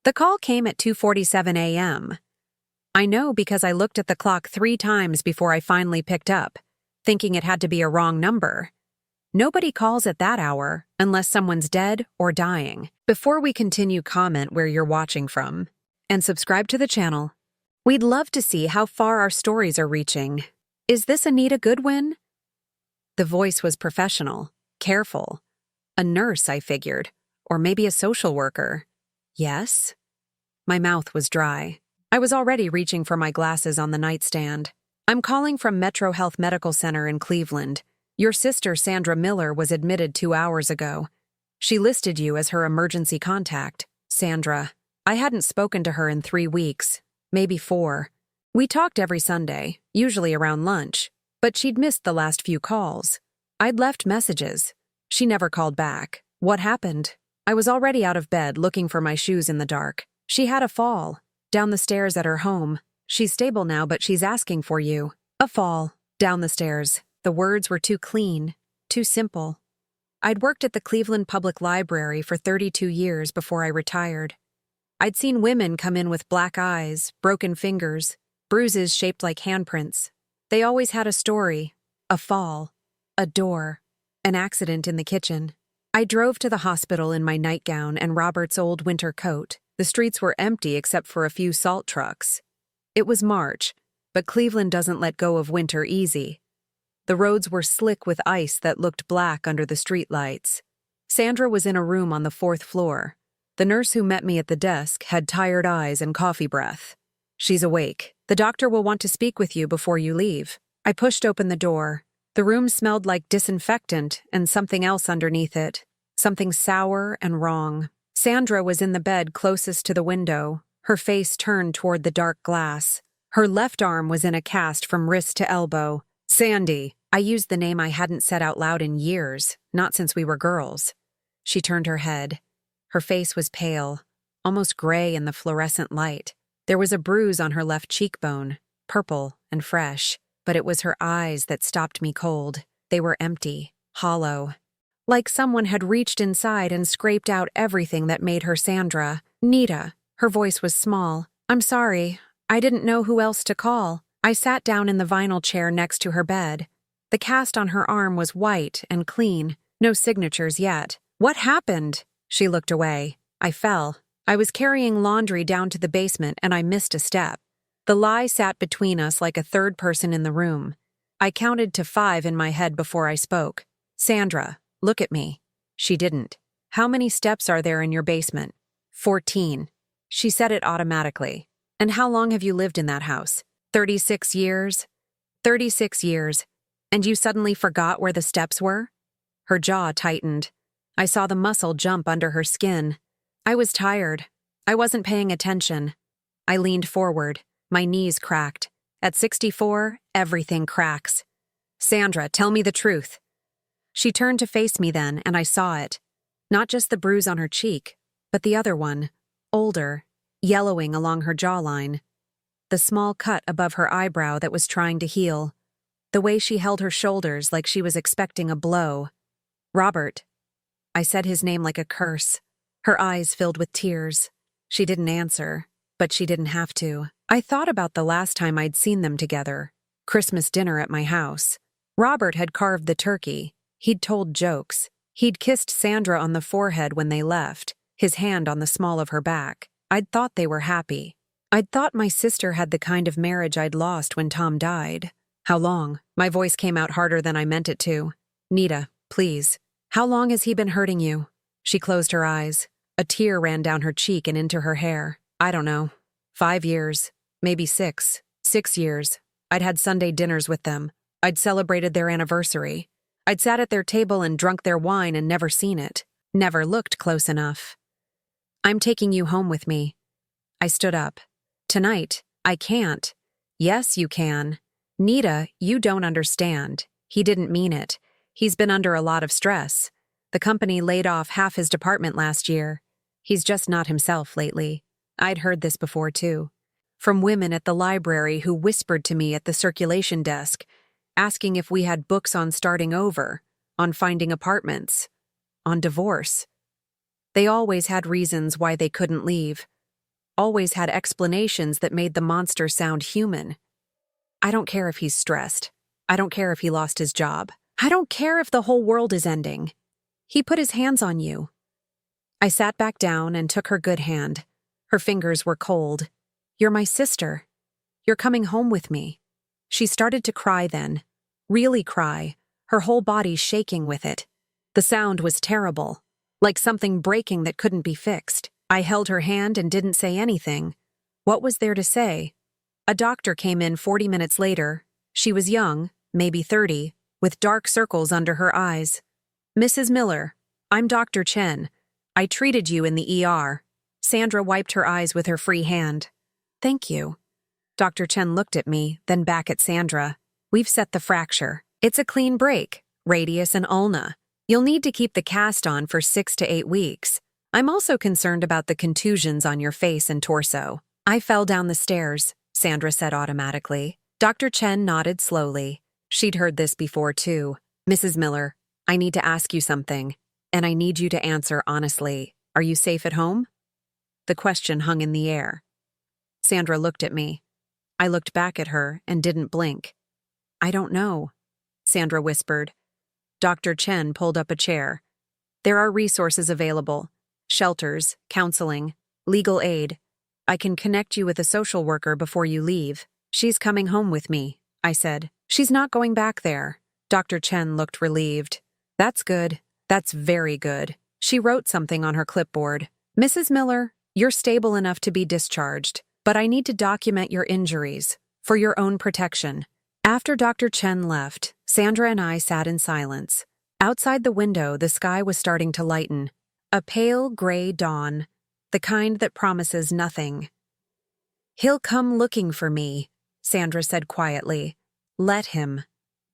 The call came at 2:47 a.m. I know because I looked at the clock 3 times before I finally picked up, thinking it had to be a wrong number. Nobody calls at that hour unless someone's dead or dying. Before we continue, comment where you're watching from and subscribe to the channel. We'd love to see how far our stories are reaching. Is this Anita Goodwin? The voice was professional, careful. A nurse, I figured, or maybe a social worker. Yes? My mouth was dry. I was already reaching for my glasses on the nightstand. I'm calling from Metro Health Medical Center in Cleveland. Your sister, Sandra Miller, was admitted 2 hours ago. She listed you as her emergency contact, Sandra. I hadn't spoken to her in 3 weeks, maybe 4. We talked every Sunday, usually around lunch, but she'd missed the last few calls. I'd left messages. She never called back. What happened? I was already out of bed looking for my shoes in the dark. She had a fall. Down the stairs at her home. She's stable now, but she's asking for you. A fall. Down the stairs. The words were too clean, too simple. I'd worked at the Cleveland Public Library for 32 years before I retired. I'd seen women come in with black eyes, broken fingers, bruises shaped like handprints. They always had a story. A fall. A door. An accident in the kitchen. I drove to the hospital in my nightgown and Robert's old winter coat. The streets were empty except for a few salt trucks. It was March, but Cleveland doesn't let go of winter easy. The roads were slick with ice that looked black under the streetlights. Sandra was in a room on the 4th floor. The nurse who met me at the desk had tired eyes and coffee breath. She's awake. The doctor will want to speak with you before you leave. I pushed open the door. The room smelled like disinfectant and something else underneath it. Something sour and wrong. Sandra was in the bed closest to the window, her face turned toward the dark glass. Her left arm was in a cast from wrist to elbow. Sandy. I used the name I hadn't said out loud in years, not since we were girls. She turned her head. Her face was pale, almost gray in the fluorescent light. There was a bruise on her left cheekbone, purple and fresh, but it was her eyes that stopped me cold. They were empty, hollow. Like someone had reached inside and scraped out everything that made her Sandra. Nita. Her voice was small. I'm sorry. I didn't know who else to call. I sat down in the vinyl chair next to her bed. The cast on her arm was white and clean. No signatures yet. What happened? She looked away. I fell. I was carrying laundry down to the basement and I missed a step. The lie sat between us like a third person in the room. I counted to 5 in my head before I spoke. Sandra, look at me. She didn't. How many steps are there in your basement? 14. She said it automatically. And how long have you lived in that house? 36 years? 36 years. And you suddenly forgot where the steps were? Her jaw tightened. I saw the muscle jump under her skin. I was tired. I wasn't paying attention. I leaned forward. My knees cracked. At 64, everything cracks. Sandra, tell me the truth. She turned to face me then, and I saw it. Not just the bruise on her cheek, but the other one, older, yellowing along her jawline. The small cut above her eyebrow that was trying to heal. The way she held her shoulders like she was expecting a blow. Robert. I said his name like a curse. Her eyes filled with tears. She didn't answer, but she didn't have to. I thought about the last time I'd seen them together. Christmas dinner at my house. Robert had carved the turkey. He'd told jokes. He'd kissed Sandra on the forehead when they left, his hand on the small of her back. I'd thought they were happy. I'd thought my sister had the kind of marriage I'd lost when Tom died. How long? My voice came out harder than I meant it to. Nita, please. How long has he been hurting you? She closed her eyes. A tear ran down her cheek and into her hair. I don't know. 5 years. Maybe 6. 6 years. I'd had Sunday dinners with them. I'd celebrated their anniversary. I'd sat at their table and drunk their wine and never seen it. Never looked close enough. I'm taking you home with me. I stood up. Tonight. I can't. Yes, you can. Nita, you don't understand. He didn't mean it. He's been under a lot of stress. The company laid off half his department last year. He's just not himself lately. I'd heard this before, too. From women at the library who whispered to me at the circulation desk, asking if we had books on starting over, on finding apartments, on divorce. They always had reasons why they couldn't leave. always had explanations that made the monster sound human. I don't care if he's stressed. I don't care if he lost his job. I don't care if the whole world is ending. He put his hands on you. I sat back down and took her good hand. Her fingers were cold. You're my sister. You're coming home with me. She started to cry then. Really cry, her whole body shaking with it. The sound was terrible, like something breaking that couldn't be fixed. I held her hand and didn't say anything. What was there to say? A doctor came in 40 minutes later. She was young, maybe 30, with dark circles under her eyes. Mrs. Miller, I'm Dr. Chen. I treated you in the ER. Sandra wiped her eyes with her free hand. Thank you. Dr. Chen looked at me, then back at Sandra. We've set the fracture. It's a clean break, radius and ulna. You'll need to keep the cast on for 6 to 8 weeks. I'm also concerned about the contusions on your face and torso. I fell down the stairs, Sandra said automatically. Dr. Chen nodded slowly. She'd heard this before too. Mrs. Miller, I need to ask you something, and I need you to answer honestly. Are you safe at home? The question hung in the air. Sandra looked at me. I looked back at her and didn't blink. I don't know, Sandra whispered. Dr. Chen pulled up a chair. There are resources available. Shelters, counseling, legal aid. I can connect you with a social worker before you leave. She's coming home with me, I said. She's not going back there. Dr. Chen looked relieved. That's good. That's very good. She wrote something on her clipboard. Mrs. Miller, you're stable enough to be discharged, but I need to document your injuries for your own protection. After Dr. Chen left, Sandra and I sat in silence. Outside the window, the sky was starting to lighten. A pale gray dawn, the kind that promises nothing. He'll come looking for me, Sandra said quietly. Let him.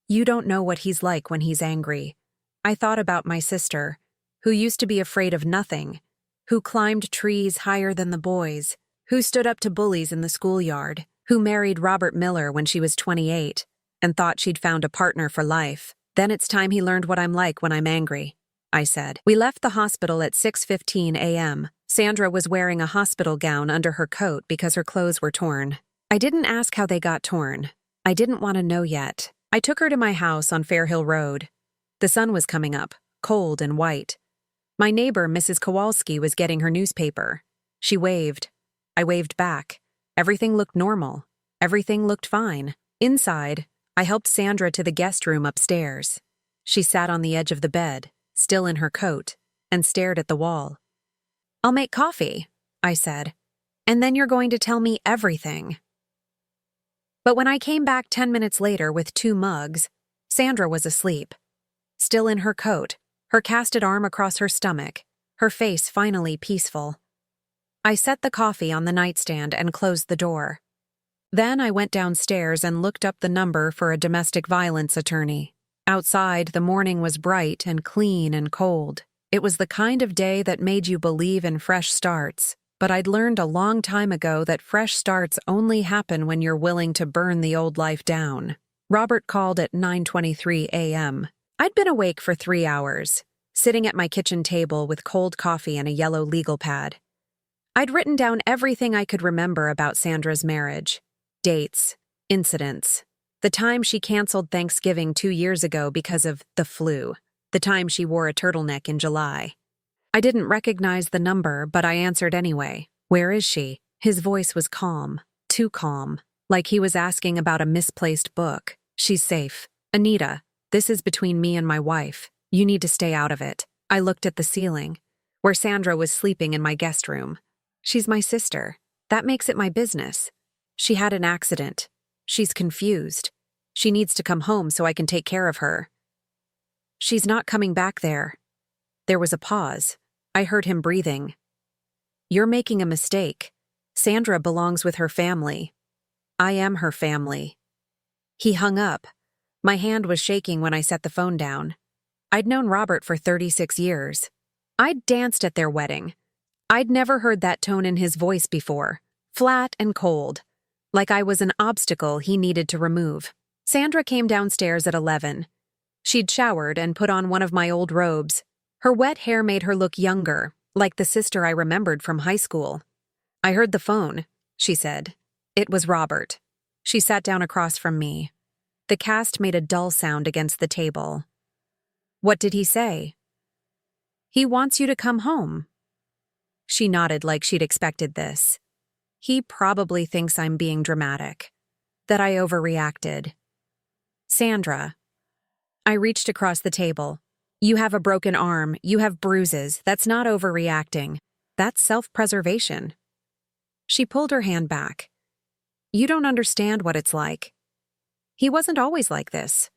You don't know what he's like when he's angry. I thought about my sister, who used to be afraid of nothing, who climbed trees higher than the boys, who stood up to bullies in the schoolyard, who married Robert Miller when she was 28 and thought she'd found a partner for life. Then it's time he learned what I'm like when I'm angry, I said. We left the hospital at 6:15 a.m. Sandra was wearing a hospital gown under her coat because her clothes were torn. I didn't ask how they got torn. I didn't want to know yet. I took her to my house on Fairhill Road. The sun was coming up, cold and white. My neighbor, Mrs. Kowalski, was getting her newspaper. She waved. I waved back. Everything looked normal. Everything looked fine. Inside, I helped Sandra to the guest room upstairs. She sat on the edge of the bed, still in her coat, and stared at the wall. I'll make coffee, I said, and then you're going to tell me everything. But when I came back 10 minutes later with 2 mugs, Sandra was asleep. Still in her coat, her casted arm across her stomach, her face finally peaceful. I set the coffee on the nightstand and closed the door. Then I went downstairs and looked up the number for a domestic violence attorney. Outside, the morning was bright and clean and cold. It was the kind of day that made you believe in fresh starts, but I'd learned a long time ago that fresh starts only happen when you're willing to burn the old life down. Robert called at 9:23 a.m. I'd been awake for 3 hours, sitting at my kitchen table with cold coffee and a yellow legal pad. I'd written down everything I could remember about Sandra's marriage. Dates, incidents, the time she canceled Thanksgiving 2 years ago because of the flu, the time she wore a turtleneck in July. I didn't recognize the number, but I answered anyway. Where is she? His voice was calm, too calm, like he was asking about a misplaced book. She's safe. Anita, this is between me and my wife. You need to stay out of it. I looked at the ceiling, where Sandra was sleeping in my guest room. She's my sister. That makes it my business. She had an accident. She's confused. She needs to come home so I can take care of her. She's not coming back there. There was a pause. I heard him breathing. You're making a mistake. Sandra belongs with her family. I am her family. He hung up. My hand was shaking when I set the phone down. I'd known Robert for 36 years. I'd danced at their wedding. I'd never heard that tone in his voice before, flat and cold, like I was an obstacle he needed to remove. Sandra came downstairs at 11. She'd showered and put on one of my old robes. Her wet hair made her look younger, like the sister I remembered from high school. I heard the phone, she said. It was Robert. She sat down across from me. The cast made a dull sound against the table. What did he say? He wants you to come home. She nodded like she'd expected this. He probably thinks I'm being dramatic, that I overreacted. Sandra. I reached across the table. You have a broken arm, you have bruises. That's not overreacting. That's self-preservation. She pulled her hand back. You don't understand what it's like. He wasn't always like this.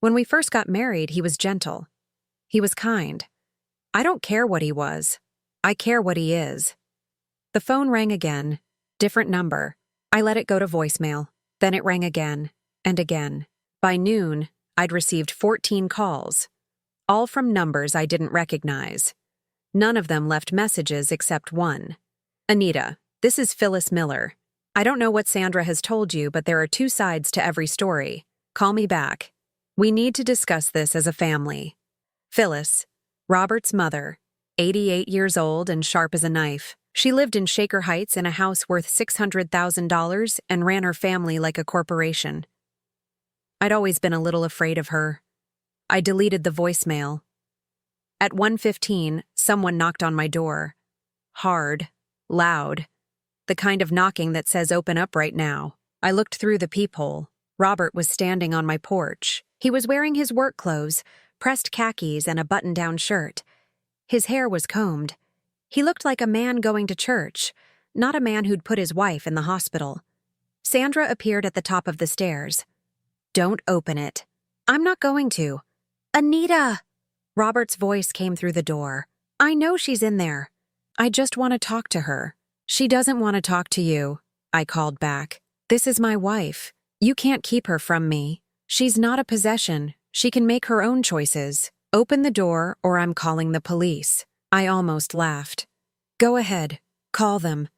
When we first got married, he was gentle. He was kind. I don't care what he was. I care what he is. The phone rang again. Different number. I let it go to voicemail. Then it rang again and again. By noon, I'd received 14 calls, all from numbers I didn't recognize. None of them left messages except one. Anita, this is Phyllis Miller. I don't know what Sandra has told you, but there are two sides to every story. Call me back. We need to discuss this as a family. Phyllis, Robert's mother, 88 years old and sharp as a knife. She lived in Shaker Heights in a house worth $600,000 and ran her family like a corporation. I'd always been a little afraid of her. I deleted the voicemail. At 1:15, someone knocked on my door. Hard, loud, the kind of knocking that says open up right now. I looked through the peephole. Robert was standing on my porch. He was wearing his work clothes, pressed khakis and a button-down shirt. His hair was combed. He looked like a man going to church, not a man who'd put his wife in the hospital. Sandra appeared at the top of the stairs. Don't open it. I'm not going to. Anita! Robert's voice came through the door. I know she's in there. I just want to talk to her. She doesn't want to talk to you, I called back. This is my wife. You can't keep her from me. She's not a possession. She can make her own choices. Open the door or I'm calling the police. I almost laughed. Go ahead. Call them.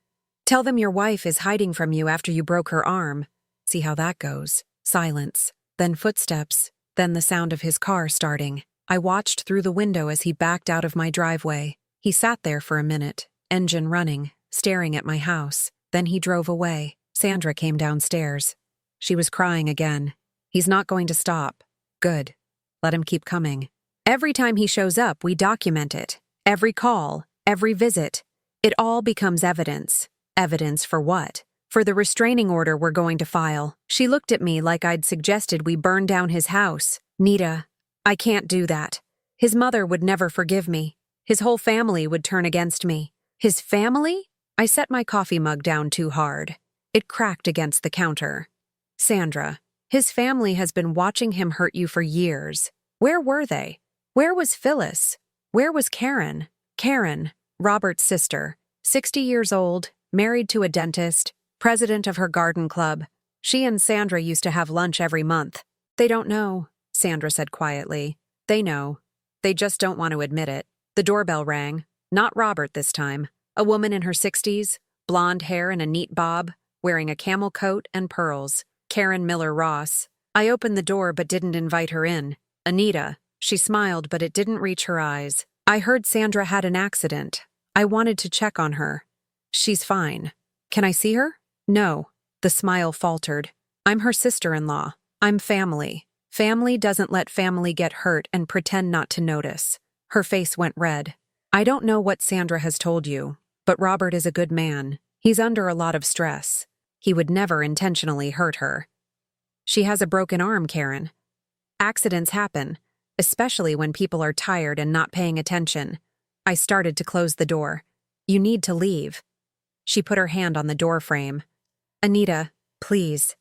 Tell them your wife is hiding from you after you broke her arm. See how that goes. Silence. Then footsteps. Then the sound of his car starting. I watched through the window as he backed out of my driveway. He sat there for a minute, engine running, staring at my house. Then he drove away. Sandra came downstairs. She was crying again. He's not going to stop. Good. Let him keep coming. Every time he shows up, we document it. Every call, every visit. It all becomes evidence. Evidence for what? For the restraining order we're going to file. She looked at me like I'd suggested we burn down his house. Nita, I can't do that. His mother would never forgive me. His whole family would turn against me. His family? I set my coffee mug down too hard. It cracked against the counter. Sandra, his family has been watching him hurt you for years. Where were they? Where was Phyllis? Where was Karen? Karen, Robert's sister, 60 years old, married to a dentist, president of her garden club. She and Sandra used to have lunch every month. They don't know, Sandra said quietly. They know. They just don't want to admit it. The doorbell rang. Not Robert this time. A woman in her 60s, blonde hair and a neat bob, wearing a camel coat and pearls. Karen Miller Ross. I opened the door but didn't invite her in. Anita. She smiled, but it didn't reach her eyes. I heard Sandra had an accident. I wanted to check on her. She's fine. Can I see her? No. The smile faltered. I'm her sister-in-law. I'm family. Family doesn't let family get hurt and pretend not to notice. Her face went red. I don't know what Sandra has told you, but Robert is a good man. He's under a lot of stress. He would never intentionally hurt her. She has a broken arm, Karen. Accidents happen, especially when people are tired and not paying attention. I started to close the door. You need to leave. She put her hand on the door frame. Anita, please.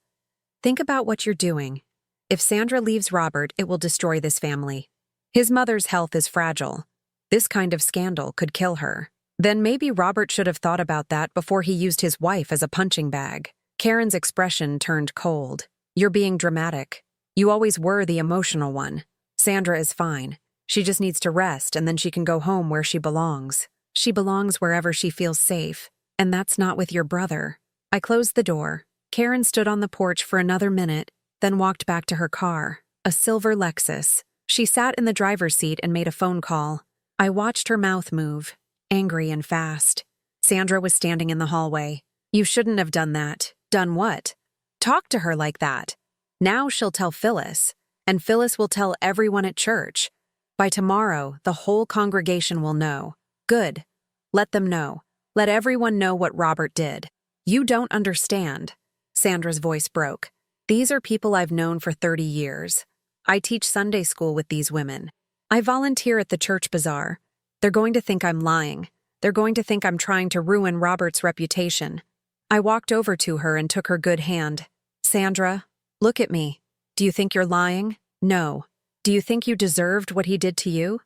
Think about what you're doing. If Sandra leaves Robert, it will destroy this family. His mother's health is fragile. This kind of scandal could kill her. Then maybe Robert should have thought about that before he used his wife as a punching bag. Karen's expression turned cold. You're being dramatic. You always were the emotional one. Sandra is fine. She just needs to rest and then she can go home where she belongs. She belongs wherever she feels safe. And that's not with your brother. I closed the door. Karen stood on the porch for another minute, then walked back to her car, a silver Lexus. She sat in the driver's seat and made a phone call. I watched her mouth move, angry and fast. Sandra was standing in the hallway. You shouldn't have done that. Done what? Talk to her like that. Now she'll tell Phyllis, and Phyllis will tell everyone at church. By tomorrow, the whole congregation will know. Good. Let them know. Let everyone know what Robert did. You don't understand. Sandra's voice broke. These are people I've known for 30 years. I teach Sunday school with these women. I volunteer at the church bazaar. They're going to think I'm lying. They're going to think I'm trying to ruin Robert's reputation. I walked over to her and took her good hand. Sandra, look at me. Do you think you're lying? No. Do you think you deserved what he did to you?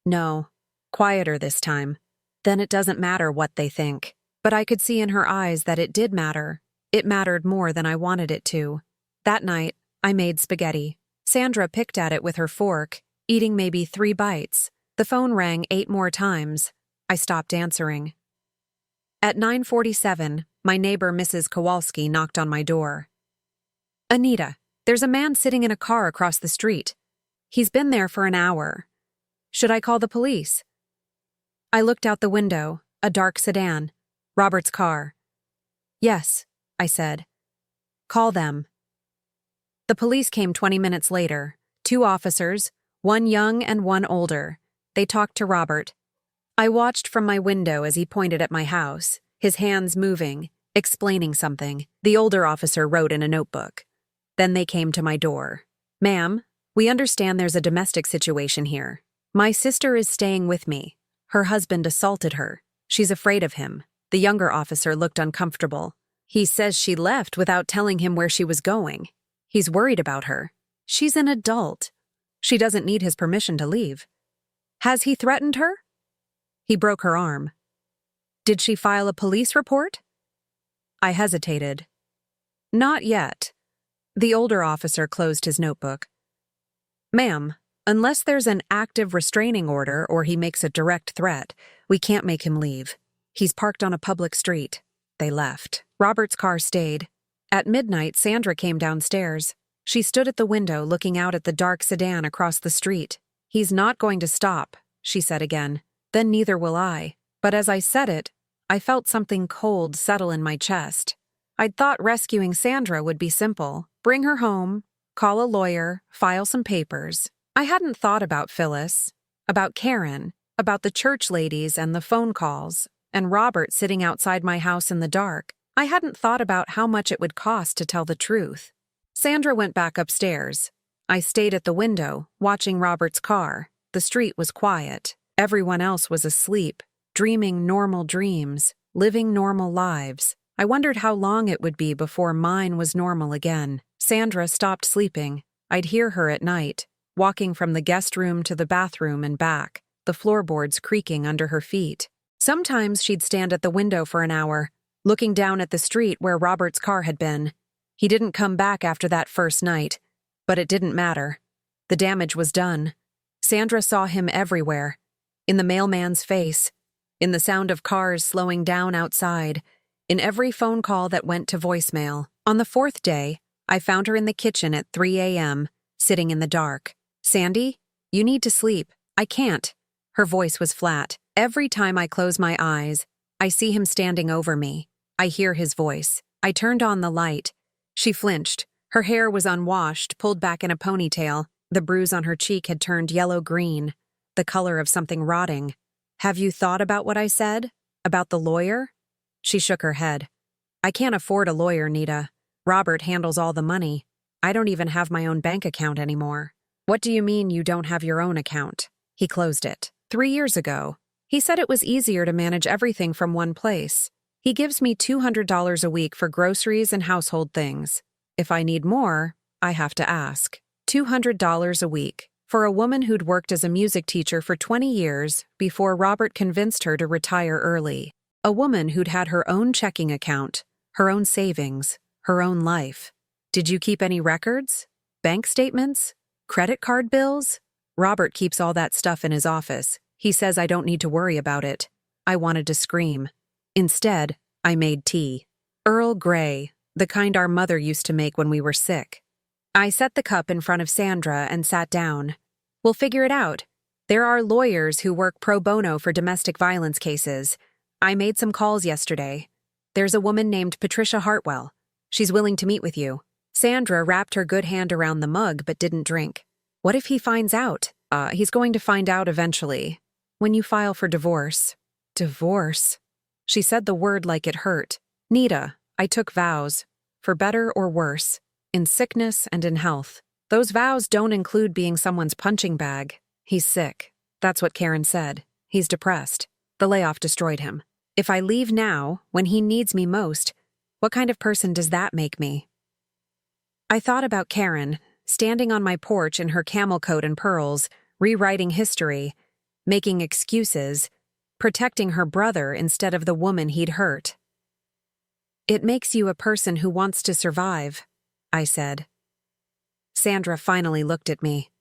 No. Quieter this time. Then it doesn't matter what they think. But I could see in her eyes that it did matter. It mattered more than I wanted it to. That night, I made spaghetti. Sandra picked at it with her fork, eating maybe 3 bites. The phone rang 8 more times. I stopped answering. At 9:47, my neighbor Mrs. Kowalski knocked on my door. Anita, there's a man sitting in a car across the street. He's been there for an hour. Should I call the police? I looked out the window, a dark sedan. Robert's car. Yes, I said. Call them. The police came 20 minutes later. 2 officers, one young and one older. They talked to Robert. I watched from my window as he pointed at my house, his hands moving, explaining something. The older officer wrote in a notebook. Then they came to my door. Ma'am, we understand there's a domestic situation here. My sister is staying with me. Her husband assaulted her. She's afraid of him. The younger officer looked uncomfortable. He says she left without telling him where she was going. He's worried about her. She's an adult. She doesn't need his permission to leave. Has he threatened her? He broke her arm. Did she file a police report? I hesitated. Not yet. The older officer closed his notebook. Ma'am, unless there's an active restraining order or he makes a direct threat, we can't make him leave. He's parked on a public street. They left. Robert's car stayed. At midnight, Sandra came downstairs. She stood at the window looking out at the dark sedan across the street. He's not going to stop, she said again. Then neither will I. But as I said it, I felt something cold settle in my chest. I'd thought rescuing Sandra would be simple. Bring her home, call a lawyer, file some papers. I hadn't thought about Phyllis, about Karen, about the church ladies and the phone calls, and Robert sitting outside my house in the dark. I hadn't thought about how much it would cost to tell the truth. Sandra went back upstairs. I stayed at the window, watching Robert's car. The street was quiet. Everyone else was asleep, dreaming normal dreams, living normal lives. I wondered how long it would be before mine was normal again. Sandra stopped sleeping. I'd hear her at night, walking from the guest room to the bathroom and back, the floorboards creaking under her feet. Sometimes she'd stand at the window for an hour, looking down at the street where Robert's car had been. He didn't come back after that first night, but it didn't matter. The damage was done. Sandra saw him everywhere, in the mailman's face, in the sound of cars slowing down outside, in every phone call that went to voicemail. On the 4th day, I found her in the kitchen at 3 a.m., sitting in the dark. Sandy, you need to sleep. I can't. Her voice was flat. Every time I close my eyes, I see him standing over me. I hear his voice. I turned on the light. She flinched. Her hair was unwashed, pulled back in a ponytail. The bruise on her cheek had turned yellow-green, the color of something rotting. Have you thought about what I said? About the lawyer? She shook her head. I can't afford a lawyer, Nita. Robert handles all the money. I don't even have my own bank account anymore. What do you mean you don't have your own account? He closed it. 3 years ago. He said it was easier to manage everything from one place. He gives me $200 a week for groceries and household things. If I need more, I have to ask. $200 a week for a woman who'd worked as a music teacher for 20 years before Robert convinced her to retire early. A woman who'd had her own checking account, her own savings, her own life. Did you keep any records? Bank statements? Credit card bills? Robert keeps all that stuff in his office. He says I don't need to worry about it. I wanted to scream. Instead, I made tea. Earl Grey, the kind our mother used to make when we were sick. I set the cup in front of Sandra and sat down. We'll figure it out. There are lawyers who work pro bono for domestic violence cases. I made some calls yesterday. There's a woman named Patricia Hartwell. She's willing to meet with you. Sandra wrapped her good hand around the mug but didn't drink. What if he finds out? He's going to find out eventually. When you file for divorce. Divorce? She said the word like it hurt. Nita, I took vows. For better or worse. In sickness and in health. Those vows don't include being someone's punching bag. He's sick. That's what Karen said. He's depressed. The layoff destroyed him. If I leave now, when he needs me most, what kind of person does that make me? I thought about Karen, standing on my porch in her camel coat and pearls, rewriting history, making excuses, protecting her brother instead of the woman he'd hurt. It makes you a person who wants to survive, I said. Sandra finally looked at me.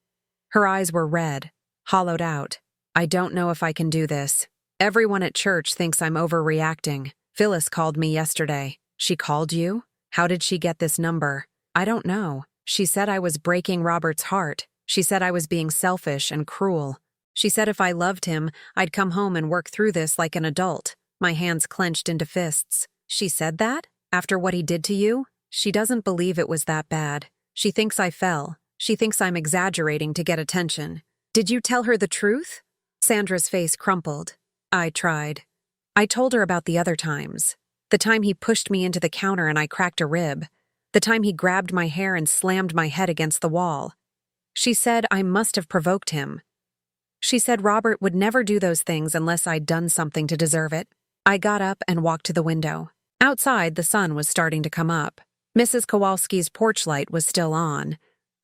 Her eyes were red, hollowed out. I don't know if I can do this. Everyone at church thinks I'm overreacting. Phyllis called me yesterday. She called you? How did she get this number? I don't know. She said I was breaking Robert's heart. She said I was being selfish and cruel. She said if I loved him, I'd come home and work through this like an adult. My hands clenched into fists. She said that? After what he did to you? She doesn't believe it was that bad. She thinks I fell. She thinks I'm exaggerating to get attention. Did you tell her the truth? Sandra's face crumpled. I tried. I told her about the other times. The time he pushed me into the counter and I cracked a rib. The time he grabbed my hair and slammed my head against the wall. She said I must have provoked him. She said Robert would never do those things unless I'd done something to deserve it. I got up and walked to the window. Outside, the sun was starting to come up. Mrs. Kowalski's porch light was still on.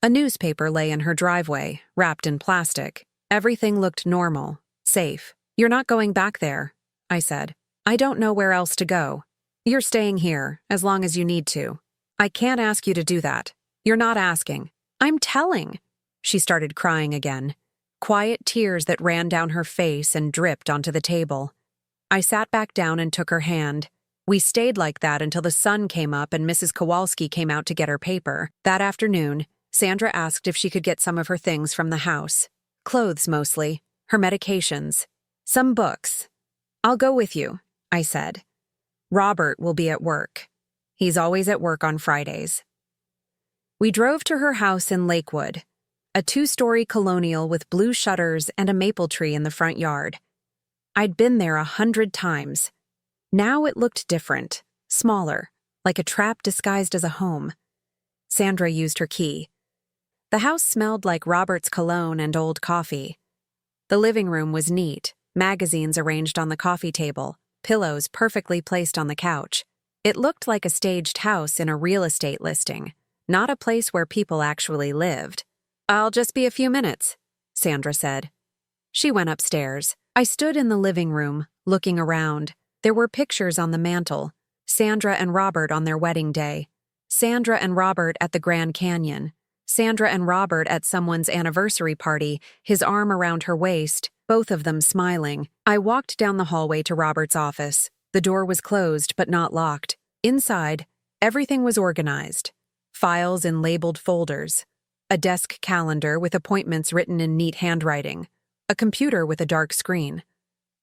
A newspaper lay in her driveway, wrapped in plastic. Everything looked normal, safe. You're not going back there, I said. I don't know where else to go. You're staying here, as long as you need to. I can't ask you to do that. You're not asking. I'm telling. She started crying again. Quiet tears that ran down her face and dripped onto the table. I sat back down and took her hand. We stayed like that until the sun came up and Mrs. Kowalski came out to get her paper. That afternoon, Sandra asked if she could get some of her things from the house. Clothes mostly, her medications, some books. I'll go with you, I said. Robert will be at work. He's always at work on Fridays. We drove to her house in Lakewood, a 2-story colonial with blue shutters and a maple tree in the front yard. I'd been there 100 times. Now it looked different, smaller, like a trap disguised as a home. Sandra used her key. The house smelled like Robert's cologne and old coffee. The living room was neat, magazines arranged on the coffee table, pillows perfectly placed on the couch. It looked like a staged house in a real estate listing, not a place where people actually lived. I'll just be a few minutes, Sandra said. She went upstairs. I stood in the living room, looking around. There were pictures on the mantel. Sandra and Robert on their wedding day. Sandra and Robert at the Grand Canyon. Sandra and Robert at someone's anniversary party, his arm around her waist, both of them smiling. I walked down the hallway to Robert's office. The door was closed but not locked. Inside, everything was organized. Files in labeled folders. A desk calendar with appointments written in neat handwriting. A computer with a dark screen.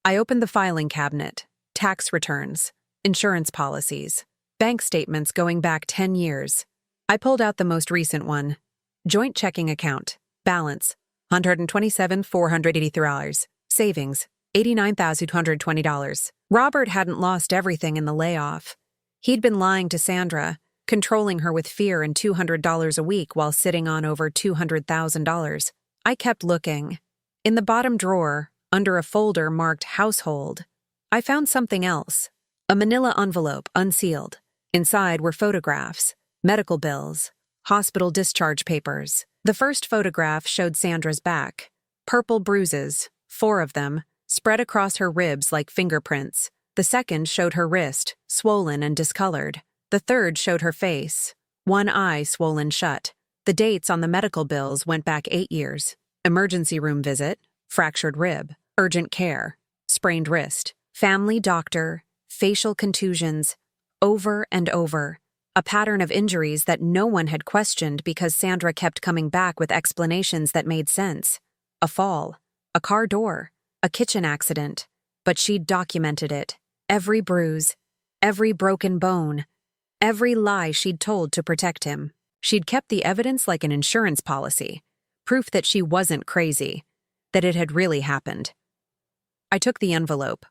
I opened the filing cabinet. Tax returns. Insurance policies. Bank statements going back 10 years. I pulled out the most recent one. Joint checking account. Balance, $127,483. Savings, $89,220. Robert hadn't lost everything in the layoff. He'd been lying to Sandra, controlling her with fear and $200 a week while sitting on over $200,000. I kept looking. In the bottom drawer, under a folder marked Household, I found something else. A manila envelope, unsealed. Inside were photographs, medical bills, hospital discharge papers. The first photograph showed Sandra's back. Purple bruises, 4 of them, spread across her ribs like fingerprints. The second showed her wrist, swollen and discolored. The third showed her face, one eye swollen shut. The dates on the medical bills went back 8 years. Emergency room visit, fractured rib, urgent care, sprained wrist, family doctor, facial contusions, over and over. A pattern of injuries that no one had questioned because Sandra kept coming back with explanations that made sense. A fall, a car door, a kitchen accident, but she'd documented it. Every bruise, every broken bone, every lie she'd told to protect him. She'd kept the evidence like an insurance policy, proof that she wasn't crazy, that it had really happened. I took the envelope,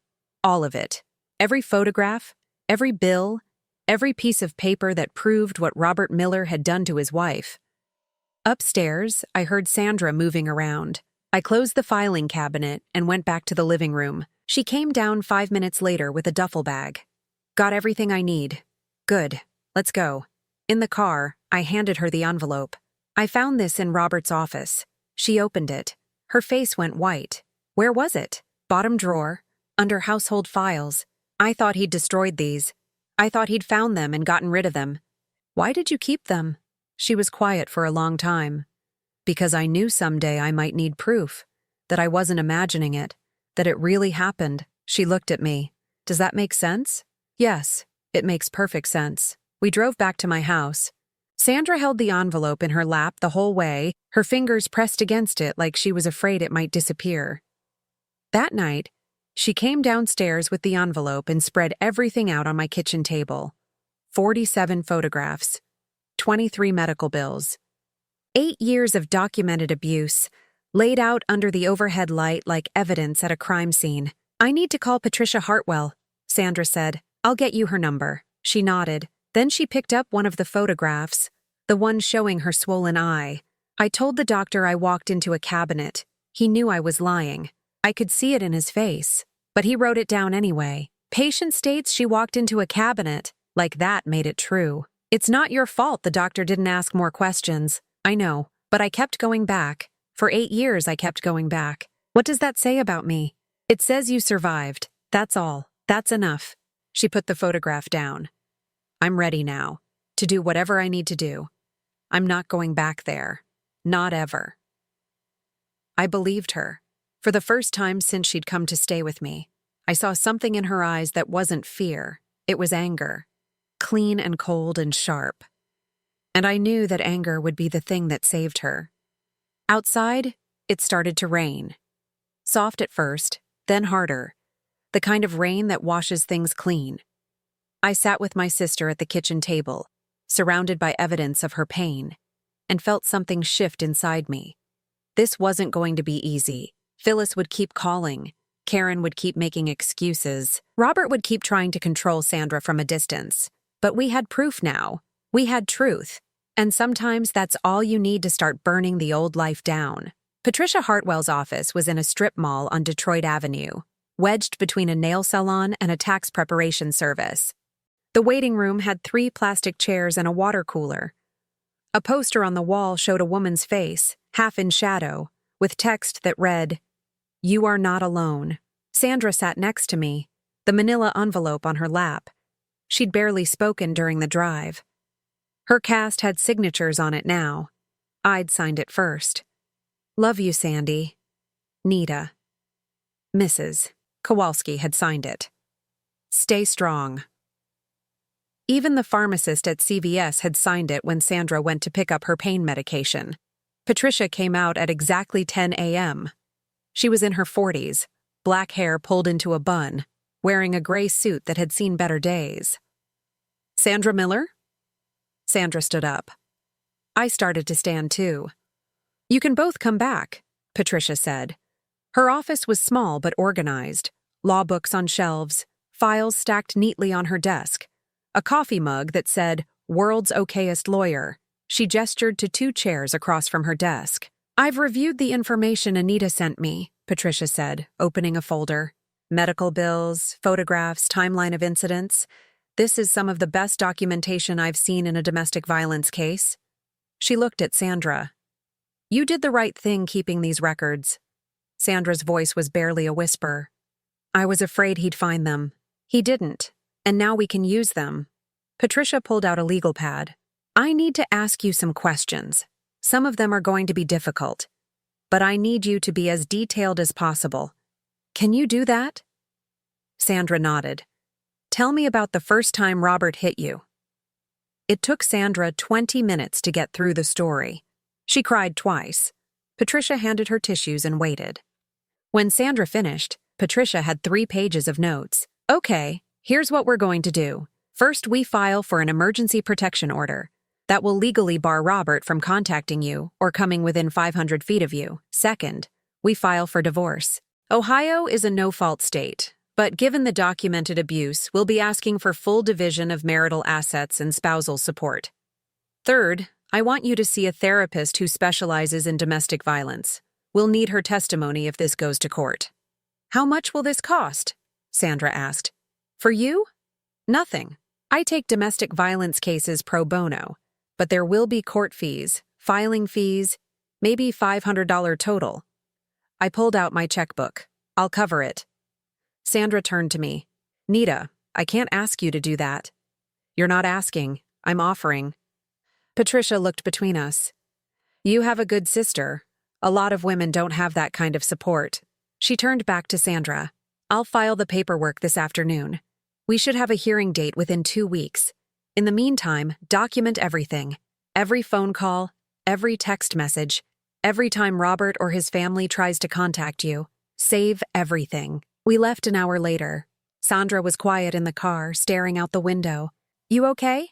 all of it, every photograph, every bill, every piece of paper that proved what Robert Miller had done to his wife. Upstairs, I heard Sandra moving around. I closed the filing cabinet and went back to the living room. She came down 5 minutes later with a duffel bag. Got everything I need. Good. Let's go. In the car, I handed her the envelope. I found this in Robert's office. She opened it. Her face went white. Where was it? Bottom drawer, under household files. I thought he'd destroyed these. I thought he'd found them and gotten rid of them. Why did you keep them? She was quiet for a long time. Because I knew someday I might need proof, that I wasn't imagining it, that it really happened. She looked at me. Does that make sense? Yes, it makes perfect sense. We drove back to my house. Sandra held the envelope in her lap the whole way, her fingers pressed against it like she was afraid it might disappear. That night, she came downstairs with the envelope and spread everything out on my kitchen table. 47 photographs, 23 medical bills, 8 years of documented abuse, laid out under the overhead light like evidence at a crime scene. I need to call Patricia Hartwell, Sandra said. I'll get you her number. She nodded. Then she picked up one of the photographs, the one showing her swollen eye. I told the doctor I walked into a cabinet. He knew I was lying. I could see it in his face, but he wrote it down anyway. Patient states she walked into a cabinet. Like that made it true. It's not your fault the doctor didn't ask more questions. I know, but I kept going back. For 8 years I kept going back. What does that say about me? It says you survived. That's all. That's enough. She put the photograph down. I'm ready now, to do whatever I need to do. I'm not going back there. Not ever. I believed her. For the first time since she'd come to stay with me, I saw something in her eyes that wasn't fear. It was anger. Clean and cold and sharp. And I knew that anger would be the thing that saved her. Outside, it started to rain. Soft at first, then harder. The kind of rain that washes things clean. I sat with my sister at the kitchen table, surrounded by evidence of her pain, and felt something shift inside me. This wasn't going to be easy. Phyllis would keep calling. Karen would keep making excuses. Robert would keep trying to control Sandra from a distance. But we had proof now. We had truth. And sometimes that's all you need to start burning the old life down. Patricia Hartwell's office was in a strip mall on Detroit Avenue, wedged between a nail salon and a tax preparation service. The waiting room had 3 plastic chairs and a water cooler. A poster on the wall showed a woman's face, half in shadow, with text that read, "You are not alone." Sandra sat next to me, the manila envelope on her lap. She'd barely spoken during the drive. Her cast had signatures on it now. I'd signed it first. Love you, Sandy. Nita. Mrs. Kowalski had signed it. Stay strong. Even the pharmacist at CVS had signed it when Sandra went to pick up her pain medication. Patricia came out at exactly 10 a.m. She was in her 40s, black hair pulled into a bun, wearing a gray suit that had seen better days. Sandra Miller? Sandra stood up. I started to stand too. You can both come back, Patricia said. Her office was small but organized, law books on shelves, files stacked neatly on her desk, a coffee mug that said, "World's Okayest Lawyer." She gestured to 2 chairs across from her desk. I've reviewed the information Anita sent me, Patricia said, opening a folder. Medical bills, photographs, timeline of incidents. This is some of the best documentation I've seen in a domestic violence case. She looked at Sandra. You did the right thing keeping these records. Sandra's voice was barely a whisper. I was afraid he'd find them. He didn't, and now we can use them. Patricia pulled out a legal pad. I need to ask you some questions. Some of them are going to be difficult, but I need you to be as detailed as possible. Can you do that? Sandra nodded. Tell me about the first time Robert hit you. It took Sandra 20 minutes to get through the story. She cried twice. Patricia handed her tissues and waited. When Sandra finished, Patricia had 3 pages of notes. Okay, Here's what we're going to do. First, we file for an emergency protection order. That will legally bar Robert from contacting you or coming within 500 feet of you. Second, we file for divorce. Ohio is a no-fault state, but given the documented abuse, we'll be asking for full division of marital assets and spousal support. Third, I want you to see a therapist who specializes in domestic violence. We'll need her testimony if this goes to court. How much will this cost? Sandra asked. For you? Nothing. I take domestic violence cases pro bono, but there will be court fees, filing fees, maybe $500 total. I pulled out my checkbook. I'll cover it. Sandra turned to me. Nita, I can't ask you to do that. You're not asking. I'm offering. Patricia looked between us. You have a good sister. A lot of women don't have that kind of support. She turned back to Sandra. I'll file the paperwork this afternoon. We should have a hearing date within 2 weeks. In the meantime, document everything. Every phone call, every text message, every time Robert or his family tries to contact you. Save everything. We left an hour later. Sandra was quiet in the car, staring out the window. You okay?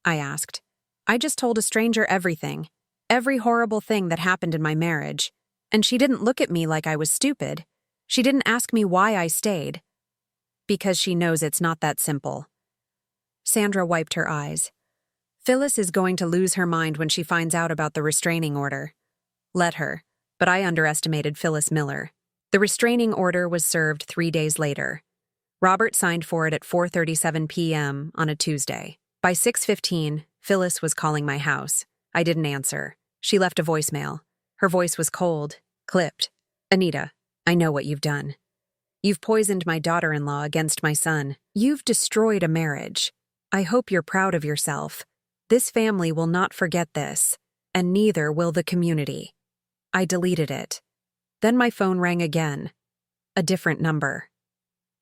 I asked. I just told a stranger everything. Every horrible thing that happened in my marriage. And she didn't look at me like I was stupid. She didn't ask me why I stayed. Because she knows it's not that simple. Sandra wiped her eyes. Phyllis is going to lose her mind when she finds out about the restraining order. Let her, but I underestimated Phyllis Miller. The restraining order was served 3 days later. Robert signed for it at 4:37 p.m. on a Tuesday. By 6:15, Phyllis was calling my house. I didn't answer. She left a voicemail. Her voice was cold, clipped. Anita, I know what you've done. You've poisoned my daughter-in-law against my son. You've destroyed a marriage. I hope you're proud of yourself. This family will not forget this, and neither will the community. I deleted it. Then my phone rang again. A different number.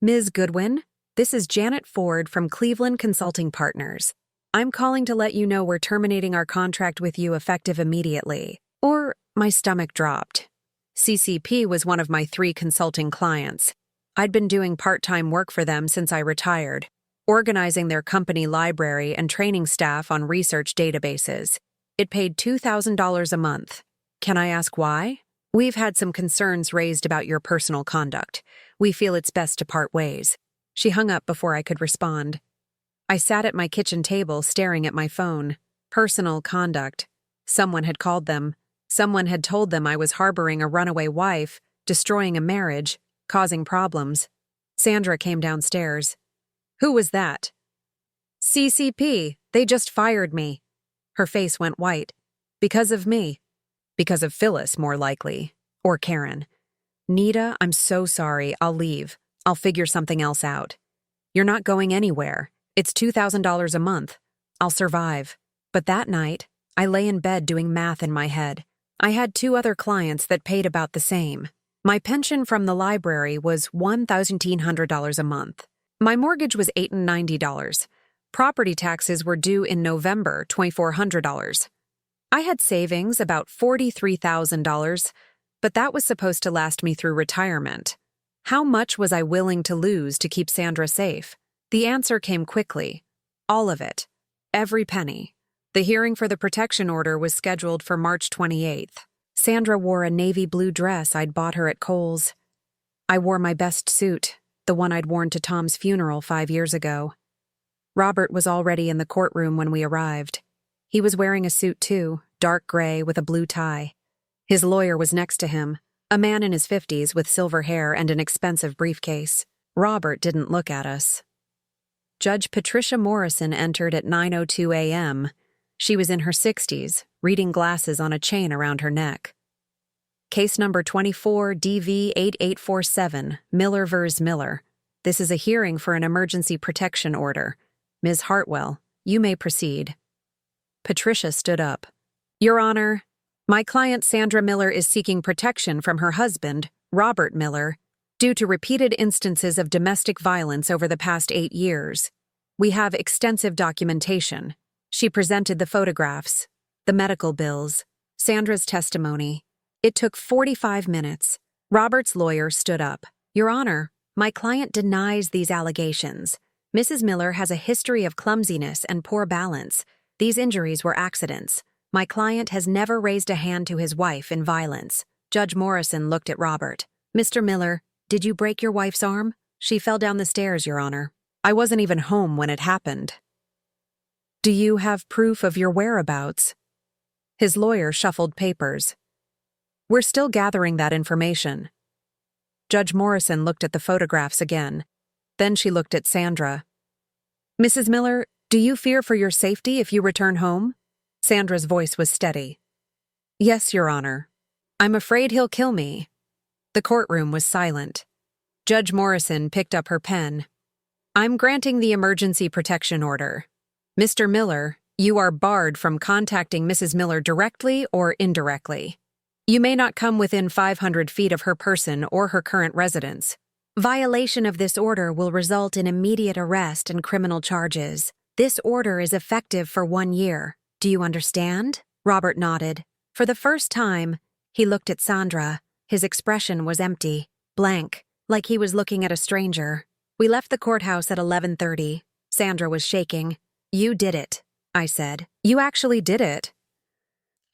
Ms. Goodwin, this is Janet Ford from Cleveland Consulting Partners. I'm calling to let you know we're terminating our contract with you effective immediately. Or my stomach dropped. CCP was one of my 3 consulting clients. I'd been doing part-time work for them since I retired, organizing their company library and training staff on research databases. It paid $2,000 a month. Can I ask why? We've had some concerns raised about your personal conduct. We feel it's best to part ways. She hung up before I could respond. I sat at my kitchen table staring at my phone. Personal conduct. Someone had called them. Someone had told them I was harboring a runaway wife, destroying a marriage, causing problems. Sandra came downstairs. Who was that? CCP. They just fired me. Her face went white. Because of me. Because of Phyllis, more likely. Or Karen. Nita, I'm so sorry. I'll leave. I'll figure something else out. You're not going anywhere. It's $2,000 a month. I'll survive. But that night, I lay in bed doing math in my head. I had 2 other clients that paid about the same. My pension from the library was $1,100 a month. My mortgage was $890. Property taxes were due in November, $2,400. I had savings, about $43,000, but that was supposed to last me through retirement. How much was I willing to lose to keep Sandra safe? The answer came quickly. All of it. Every penny. The hearing for the protection order was scheduled for March 28th. Sandra wore a navy blue dress I'd bought her at Kohl's. I wore my best suit, the one I'd worn to Tom's funeral 5 years ago. Robert was already in the courtroom when we arrived. He was wearing a suit too, dark gray with a blue tie. His lawyer was next to him, a man in his 50s with silver hair and an expensive briefcase. Robert didn't look at us. Judge Patricia Morrison entered at 9:02 a.m. She was in her 60s, reading glasses on a chain around her neck. Case number 24 DV8847, Miller vs. Miller. This is a hearing for an emergency protection order. Ms. Hartwell, you may proceed. Patricia stood up. Your Honor, my client Sandra Miller is seeking protection from her husband, Robert Miller, due to repeated instances of domestic violence over the past 8 years. We have extensive documentation. She presented the photographs, the medical bills, Sandra's testimony. It took 45 minutes. Robert's lawyer stood up. Your Honor, my client denies these allegations. Mrs. Miller has a history of clumsiness and poor balance. These injuries were accidents. My client has never raised a hand to his wife in violence. Judge Morrison looked at Robert. Mr. Miller, did you break your wife's arm? She fell down the stairs, Your Honor. I wasn't even home when it happened. Do you have proof of your whereabouts? His lawyer shuffled papers. We're still gathering that information. Judge Morrison looked at the photographs again. Then she looked at Sandra. Mrs. Miller, do you fear for your safety if you return home? Sandra's voice was steady. Yes, Your Honor. I'm afraid he'll kill me. The courtroom was silent. Judge Morrison picked up her pen. I'm granting the emergency protection order. Mr. Miller, you are barred from contacting Mrs. Miller directly or indirectly. You may not come within 500 feet of her person or her current residence. Violation of this order will result in immediate arrest and criminal charges. This order is effective for 1 year. Do you understand? Robert nodded. For the first time, he looked at Sandra. His expression was empty, blank, like he was looking at a stranger. We left the courthouse at 11:30. Sandra was shaking. You did it, I said. You actually did it.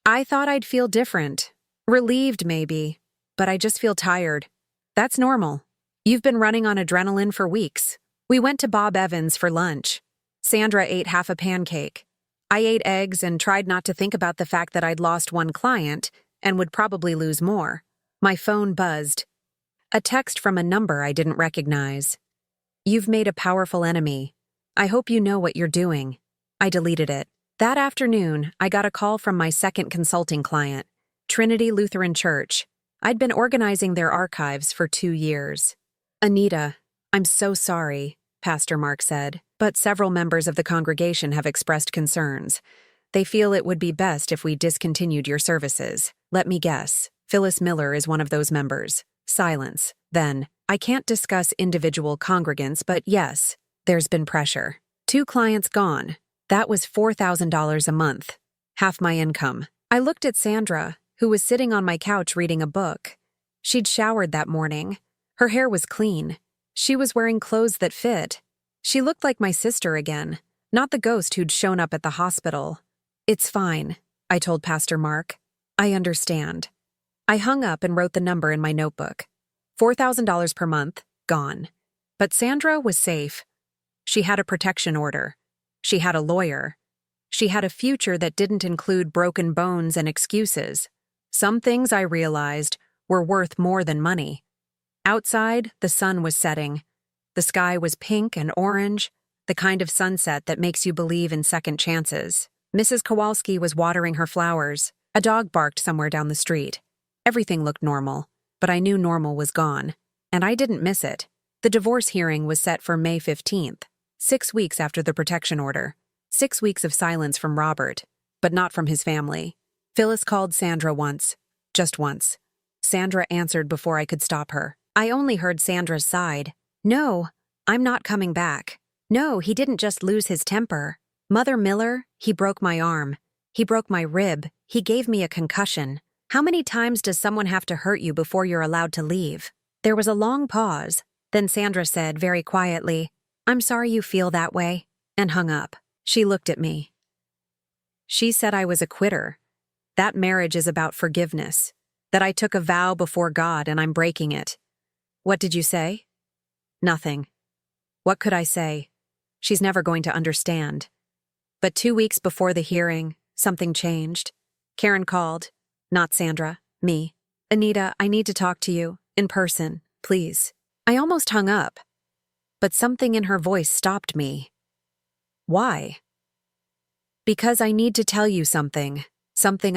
I thought I'd feel different. Relieved, maybe. But I just feel tired. That's normal. You've been running on adrenaline for weeks. We went to Bob Evans for lunch. Sandra ate half a pancake. I ate eggs and tried not to think about the fact that I'd lost one client and would probably lose more. My phone buzzed. A text from a number I didn't recognize. You've made a powerful enemy. I hope you know what you're doing. I deleted it. That afternoon, I got a call from my second consulting client, Trinity Lutheran Church. I'd been organizing their archives for 2 years. Anita, I'm so sorry, Pastor Mark said, but several members of the congregation have expressed concerns. They feel it would be best if we discontinued your services. Let me guess. Phyllis Miller is one of those members. Silence. Then, I can't discuss individual congregants, but yes, there's been pressure. 2 clients gone. That was $4,000 a month. Half my income. I looked at Sandra, who was sitting on my couch reading a book. She'd showered that morning. Her hair was clean. She was wearing clothes that fit. She looked like my sister again, not the ghost who'd shown up at the hospital. It's fine, I told Pastor Mark. I understand. I hung up and wrote the number in my notebook. $4,000 per month, gone. But Sandra was safe. She had a protection order. She had a lawyer. She had a future that didn't include broken bones and excuses. Some things, I realized, were worth more than money. Outside, the sun was setting. The sky was pink and orange, the kind of sunset that makes you believe in second chances. Mrs. Kowalski was watering her flowers. A dog barked somewhere down the street. Everything looked normal, but I knew normal was gone, and I didn't miss it. The divorce hearing was set for May 15th, 6 weeks after the protection order. 6 weeks of silence from Robert, but not from his family. Phyllis called Sandra once, just once. Sandra answered before I could stop her. I only heard Sandra's side. No, I'm not coming back. No, he didn't just lose his temper. Mother Miller, he broke my arm. He broke my rib. He gave me a concussion. How many times does someone have to hurt you before you're allowed to leave? There was a long pause. Then Sandra said very quietly, I'm sorry you feel that way, and hung up. She looked at me. She said I was a quitter. That marriage is about forgiveness. That I took a vow before God and I'm breaking it. What did you say? Nothing. What could I say? She's never going to understand. But 2 weeks before the hearing, something changed. Karen called. Not Sandra, me. Anita, I need to talk to you, in person, please. I almost hung up. But something in her voice stopped me. Why? Because I need to tell you something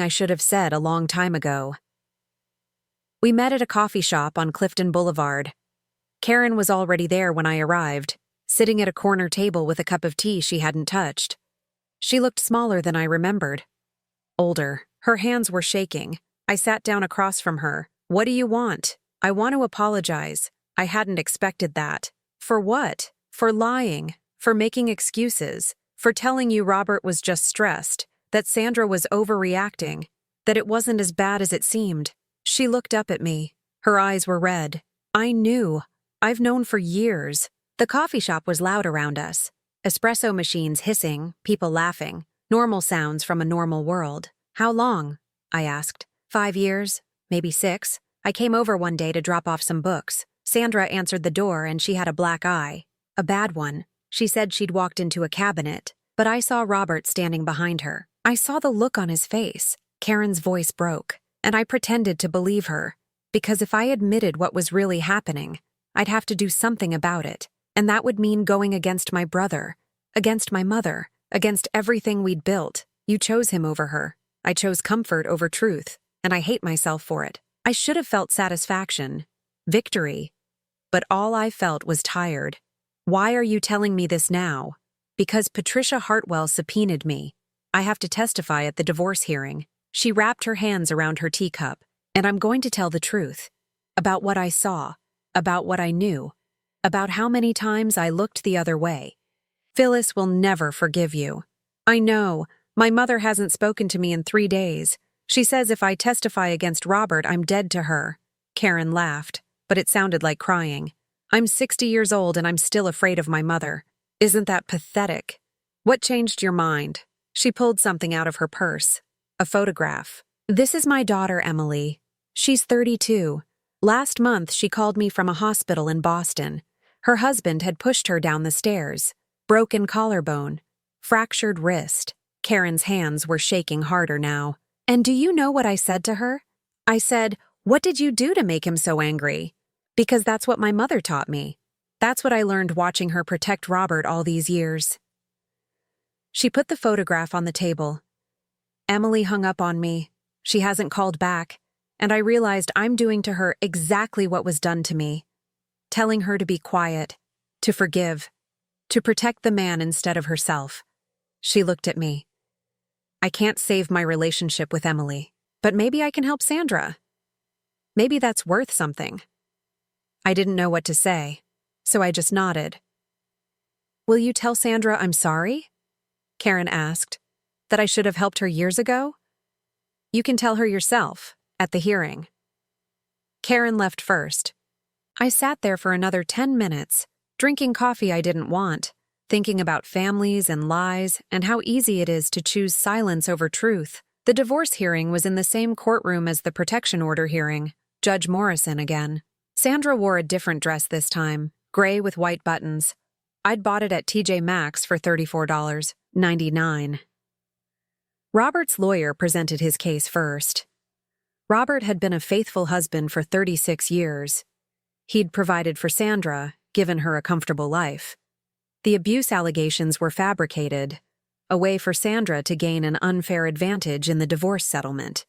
I should have said a long time ago. We met at a coffee shop on Clifton Boulevard. Karen was already there when I arrived, sitting at a corner table with a cup of tea she hadn't touched. She looked smaller than I remembered. Older. Her hands were shaking. I sat down across from her. What do you want? I want to apologize. I hadn't expected that. For what? For lying. For making excuses. For telling you Robert was just stressed. That Sandra was overreacting. That it wasn't as bad as it seemed. She looked up at me. Her eyes were red. I knew. I've known for years. The coffee shop was loud around us. Espresso machines hissing, people laughing, normal sounds from a normal world. How long? I asked. 5 years, maybe 6. I came over one day to drop off some books. Sandra answered the door and she had a black eye. A bad one. She said she'd walked into a cabinet, but I saw Robert standing behind her. I saw the look on his face. Karen's voice broke, and I pretended to believe her, because if I admitted what was really happening, I'd have to do something about it, and that would mean going against my brother, against my mother, against everything we'd built. You chose him over her. I chose comfort over truth, and I hate myself for it. I should have felt satisfaction, victory, but all I felt was tired. Why are you telling me this now? Because Patricia Hartwell subpoenaed me. I have to testify at the divorce hearing. She wrapped her hands around her teacup, and I'm going to tell the truth. About what I saw, about what I knew, about how many times I looked the other way. Phyllis will never forgive you. I know. My mother hasn't spoken to me in 3 days. She says if I testify against Robert, I'm dead to her. Karen laughed, but it sounded like crying. I'm 60 years old and I'm still afraid of my mother. Isn't that pathetic? What changed your mind? She pulled something out of her purse. A photograph. This is my daughter, Emily. She's 32. Last month, she called me from a hospital in Boston. Her husband had pushed her down the stairs. Broken collarbone. Fractured wrist. Karen's hands were shaking harder now. And do you know what I said to her? I said, "What did you do to make him so angry?" Because that's what my mother taught me. That's what I learned watching her protect Robert all these years. She put the photograph on the table. Emily hung up on me. She hasn't called back, and I realized I'm doing to her exactly what was done to me. Telling her to be quiet, to forgive, to protect the man instead of herself. She looked at me. I can't save my relationship with Emily, but maybe I can help Sandra. Maybe that's worth something. I didn't know what to say, so I just nodded. Will you tell Sandra I'm sorry? Karen asked. That I should have helped her years ago? You can tell her yourself, at the hearing. Karen left first. I sat there for another 10 minutes, drinking coffee I didn't want, thinking about families and lies and how easy it is to choose silence over truth. The divorce hearing was in the same courtroom as the protection order hearing, Judge Morrison again. Sandra wore a different dress this time, gray with white buttons. I'd bought it at TJ Maxx for $34.99. Robert's lawyer presented his case first. Robert had been a faithful husband for 36 years. He'd provided for Sandra, given her a comfortable life. The abuse allegations were fabricated, a way for Sandra to gain an unfair advantage in the divorce settlement.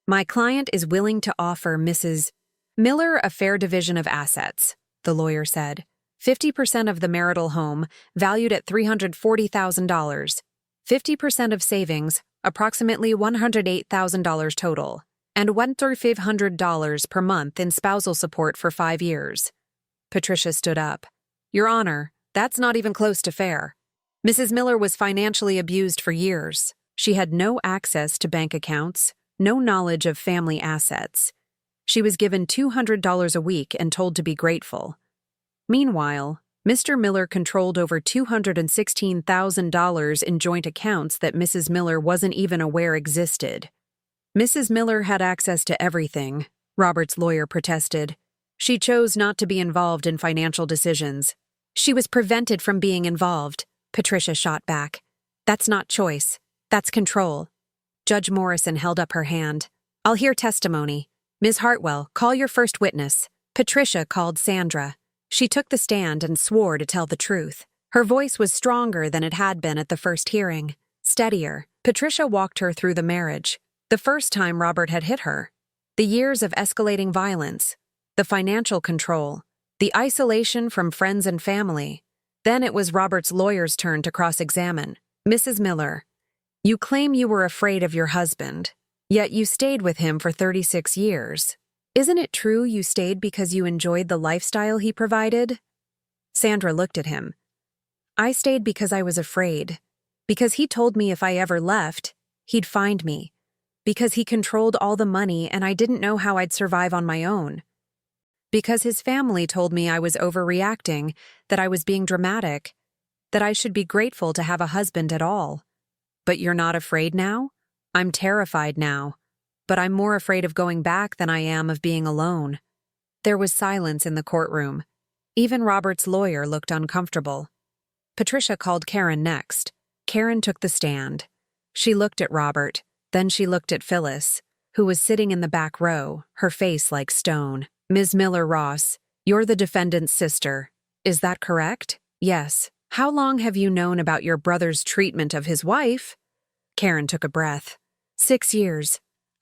My client is willing to offer Mrs. Miller a fair division of assets, the lawyer said. 50% of the marital home, valued at $340,000. 50% of savings, approximately $108,000 total, and $1,500 per month in spousal support for 5 years. Patricia stood up. Your Honor, that's not even close to fair. Mrs. Miller was financially abused for years. She had no access to bank accounts, no knowledge of family assets. She was given $200 a week and told to be grateful. Meanwhile, Mr. Miller controlled over $216,000 in joint accounts that Mrs. Miller wasn't even aware existed. Mrs. Miller had access to everything, Robert's lawyer protested. She chose not to be involved in financial decisions. She was prevented from being involved, Patricia shot back. That's not choice. That's control. Judge Morrison held up her hand. I'll hear testimony. Ms. Hartwell, call your first witness. Patricia called Sandra. She took the stand and swore to tell the truth. Her voice was stronger than it had been at the first hearing, steadier. Patricia walked her through the marriage, the first time Robert had hit her, the years of escalating violence, the financial control, the isolation from friends and family. Then it was Robert's lawyer's turn to cross-examine. Mrs. Miller, you claim you were afraid of your husband, yet you stayed with him for 36 years. Isn't it true you stayed because you enjoyed the lifestyle he provided? Sandra looked at him. I stayed because I was afraid. Because he told me if I ever left, he'd find me. Because he controlled all the money and I didn't know how I'd survive on my own. Because his family told me I was overreacting, that I was being dramatic, that I should be grateful to have a husband at all. But you're not afraid now? I'm terrified now. But I'm more afraid of going back than I am of being alone. There was silence in the courtroom. Even Robert's lawyer looked uncomfortable. Patricia called Karen next. Karen took the stand. She looked at Robert, then she looked at Phyllis, who was sitting in the back row, her face like stone. Ms. Miller-Ross, you're the defendant's sister. Is that correct? Yes. How long have you known about your brother's treatment of his wife? Karen took a breath. 6 years.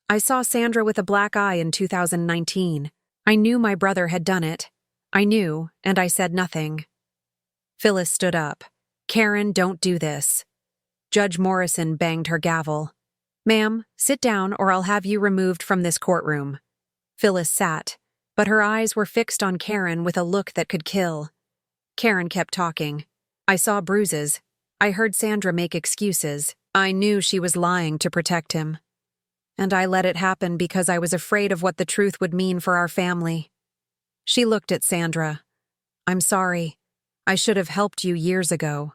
I saw Sandra with a black eye in 2019. I knew my brother had done it. I knew, and I said nothing. Phyllis stood up. Karen, don't do this. Judge Morrison banged her gavel. Ma'am, sit down or I'll have you removed from this courtroom. Phyllis sat, but her eyes were fixed on Karen with a look that could kill. Karen kept talking. I saw bruises. I heard Sandra make excuses. I knew she was lying to protect him. And I let it happen because I was afraid of what the truth would mean for our family. She looked at Sandra. I'm sorry. I should have helped you years ago.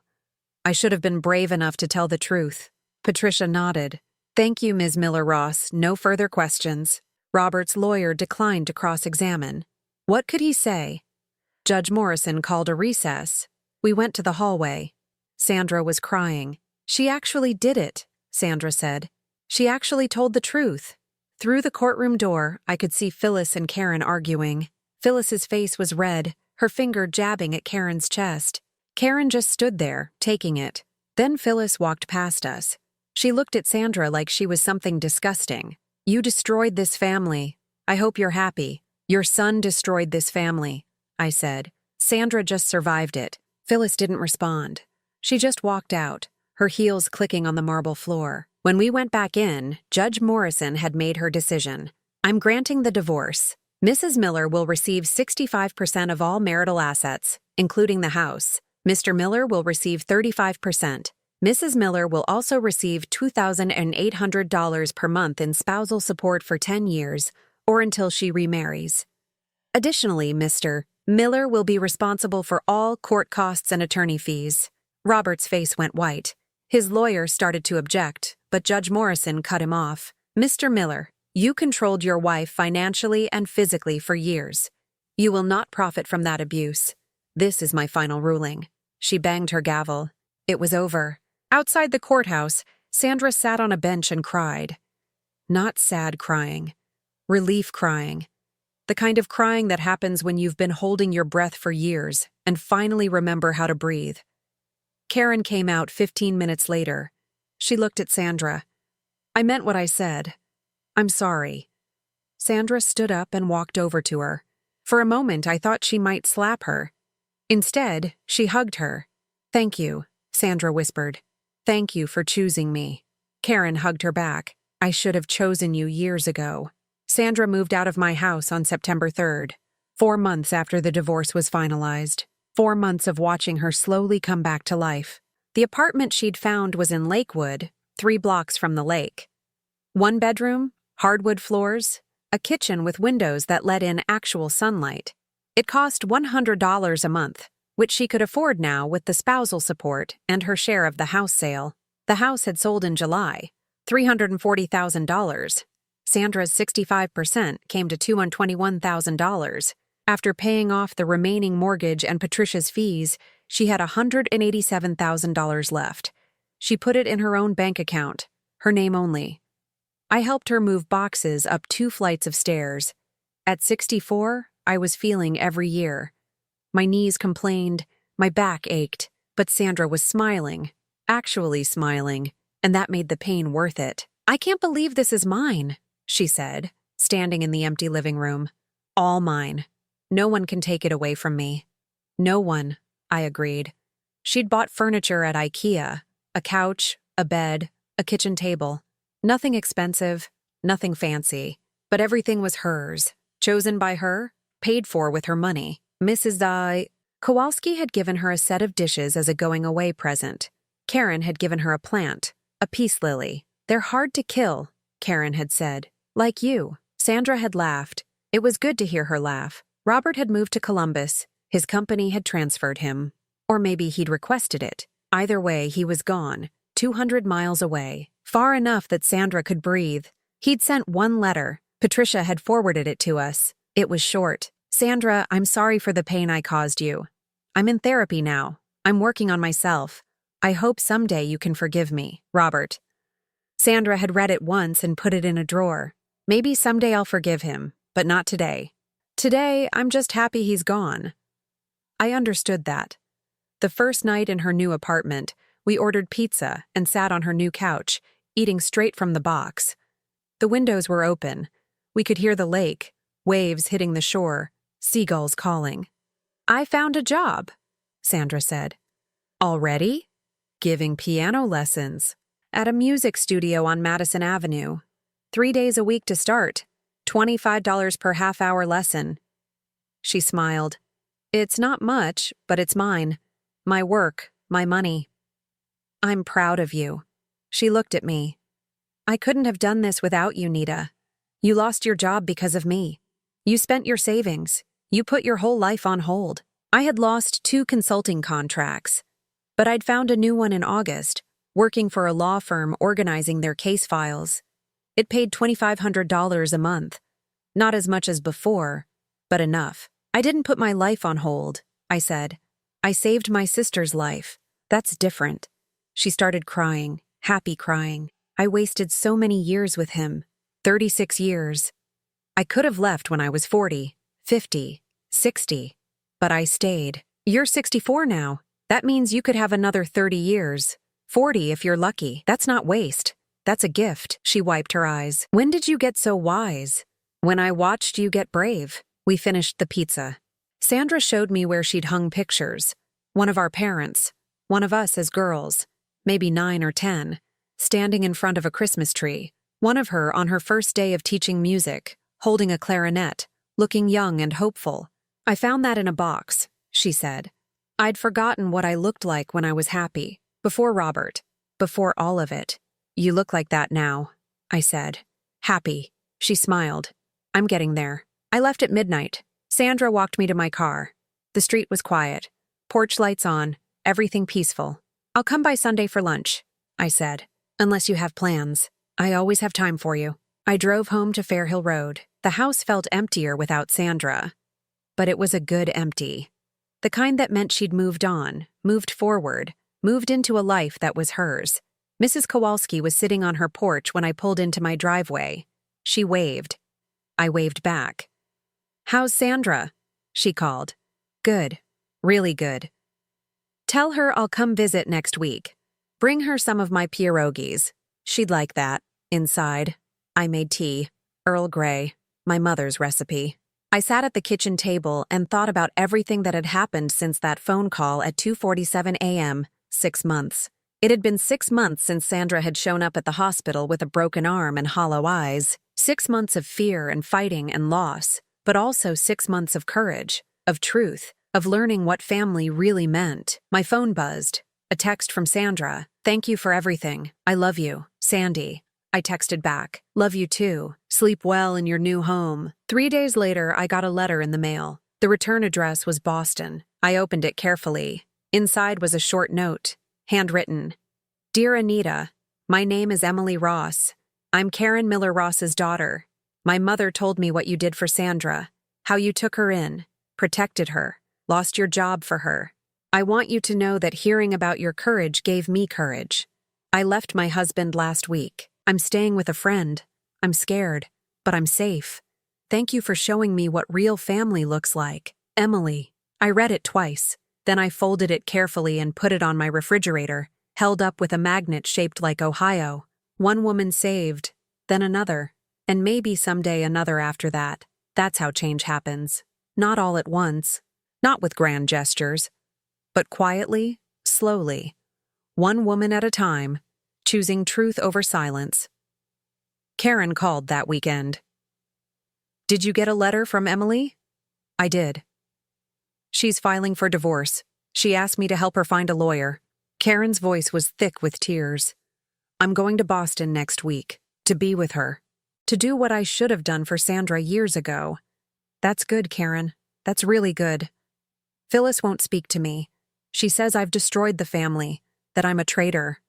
I should have been brave enough to tell the truth. Patricia nodded. Thank you, Ms. Miller-Ross. No further questions. Robert's lawyer declined to cross-examine. What could he say? Judge Morrison called a recess. We went to the hallway. Sandra was crying. She actually did it, Sandra said. She actually told the truth. Through the courtroom door, I could see Phyllis and Karen arguing. Phyllis's face was red, her finger jabbing at Karen's chest. Karen just stood there, taking it. Then Phyllis walked past us. She looked at Sandra like she was something disgusting. You destroyed this family. I hope you're happy. Your son destroyed this family, I said. Sandra just survived it. Phyllis didn't respond. She just walked out, her heels clicking on the marble floor. When we went back in, Judge Morrison had made her decision. I'm granting the divorce. Mrs. Miller will receive 65% of all marital assets, including the house. Mr. Miller will receive 35%. Mrs. Miller will also receive $2,800 per month in spousal support for 10 years, or until she remarries. Additionally, Mr. Miller will be responsible for all court costs and attorney fees. Robert's face went white. His lawyer started to object, but Judge Morrison cut him off. Mr. Miller, you controlled your wife financially and physically for years. You will not profit from that abuse. This is my final ruling. She banged her gavel. It was over. Outside the courthouse, Sandra sat on a bench and cried. Not sad crying. Relief crying. The kind of crying that happens when you've been holding your breath for years and finally remember how to breathe. Karen came out 15 minutes later. She looked at Sandra. I meant what I said. I'm sorry. Sandra stood up and walked over to her. For a moment, I thought she might slap her. Instead, she hugged her. Thank you, Sandra whispered. Thank you for choosing me. Karen hugged her back. I should have chosen you years ago. Sandra moved out of my house on September 3rd, 4 months after the divorce was finalized. 4 months of watching her slowly come back to life. The apartment she'd found was in Lakewood, 3 blocks from the lake. 1 bedroom, hardwood floors, a kitchen with windows that let in actual sunlight. It cost $100 a month, which she could afford now with the spousal support and her share of the house sale. The house had sold in July, $340,000. Sandra's 65% came to $221,000. After paying off the remaining mortgage and Patricia's fees, she had $187,000 left. She put it in her own bank account, her name only. I helped her move boxes up 2 flights of stairs. At 64, I was feeling every year. My knees complained, my back ached, but Sandra was smiling, actually smiling, and that made the pain worth it. I can't believe this is mine, she said, standing in the empty living room. All mine. No one can take it away from me. No one, I agreed. She'd bought furniture at IKEA, a couch, a bed, a kitchen table. Nothing expensive, nothing fancy, but everything was hers, chosen by her, paid for with her money. Mrs. Kowalski had given her a set of dishes as a going-away present. Karen had given her a plant, a peace lily. They're hard to kill, Karen had said. Like you. Sandra had laughed. It was good to hear her laugh. Robert had moved to Columbus. His company had transferred him. Or maybe he'd requested it. Either way, he was gone, 200 miles away, far enough that Sandra could breathe. He'd sent one letter. Patricia had forwarded it to us. It was short. Sandra, I'm sorry for the pain I caused you. I'm in therapy now. I'm working on myself. I hope someday you can forgive me, Robert. Sandra had read it once and put it in a drawer. Maybe someday I'll forgive him, but not today. Today, I'm just happy he's gone. I understood that. The first night in her new apartment, we ordered pizza and sat on her new couch, eating straight from the box. The windows were open. We could hear the lake, waves hitting the shore, seagulls calling. I found a job, Sandra said. Already? Giving piano lessons. At a music studio on Madison Avenue. 3 days a week to start. $25 per half-hour lesson. She smiled. It's not much, but it's mine. My work, my money. I'm proud of you. She looked at me. I couldn't have done this without you, Nita. You lost your job because of me. You spent your savings. You put your whole life on hold. I had lost 2 consulting contracts. But I'd found a new one in August, working for a law firm organizing their case files. It paid $2,500 a month. Not as much as before, but enough. I didn't put my life on hold, I said. I saved my sister's life. That's different. She started crying, happy crying. I wasted so many years with him. 36 years. I could have left when I was 40, 50, 60. But I stayed. You're 64 now. That means you could have another 30 years. 40 if you're lucky. That's not waste. That's a gift. She wiped her eyes. When did you get so wise? When I watched you get brave. We finished the pizza. Sandra showed me where she'd hung pictures. One of our parents. One of us as girls. Maybe 9 or 10. Standing in front of a Christmas tree. One of her on her first day of teaching music. Holding a clarinet. Looking young and hopeful. I found that in a box, she said. I'd forgotten what I looked like when I was happy. Before Robert. Before all of it. You look like that now, I said. Happy. She smiled. I'm getting there. I left at midnight. Sandra walked me to my car. The street was quiet. Porch lights on. Everything peaceful. I'll come by Sunday for lunch, I said. Unless you have plans. I always have time for you. I drove home to Fairhill Road. The house felt emptier without Sandra. But it was a good empty. The kind that meant she'd moved on, moved forward, moved into a life that was hers. Mrs. Kowalski was sitting on her porch when I pulled into my driveway. She waved. I waved back. How's Sandra? She called. Good. Really good. Tell her I'll come visit next week. Bring her some of my pierogies. She'd like that. Inside. I made tea. Earl Grey. My mother's recipe. I sat at the kitchen table and thought about everything that had happened since that phone call at 2:47 a.m., 6 months. It had been 6 months since Sandra had shown up at the hospital with a broken arm and hollow eyes. 6 months of fear and fighting and loss, but also 6 months of courage, of truth, of learning what family really meant. My phone buzzed. A text from Sandra. Thank you for everything. I love you, Sandy. I texted back. Love you too. Sleep well in your new home. 3 days later, I got a letter in the mail. The return address was Boston. I opened it carefully. Inside was a short note, handwritten. Dear Anita, my name is Emily Ross. I'm Karen Miller Ross's daughter. My mother told me what you did for Sandra, how you took her in, protected her, lost your job for her. I want you to know that hearing about your courage gave me courage. I left my husband last week. I'm staying with a friend. I'm scared, but I'm safe. Thank you for showing me what real family looks like. Emily. I read it twice. Then I folded it carefully and put it on my refrigerator, held up with a magnet shaped like Ohio. One woman saved, then another, and maybe someday another after that. That's how change happens. Not all at once, not with grand gestures, but quietly, slowly, one woman at a time, choosing truth over silence. Karen called that weekend. Did you get a letter from Emily? I did. She's filing for divorce. She asked me to help her find a lawyer. Karen's voice was thick with tears. I'm going to Boston next week, to be with her, to do what I should have done for Sandra years ago. That's good, Karen. That's really good. Phyllis won't speak to me. She says I've destroyed the family, that I'm a traitor.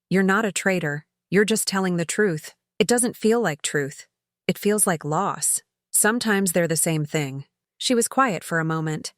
You're not a traitor. You're just telling the truth. It doesn't feel like truth. It feels like loss. Sometimes they're the same thing. She was quiet for a moment.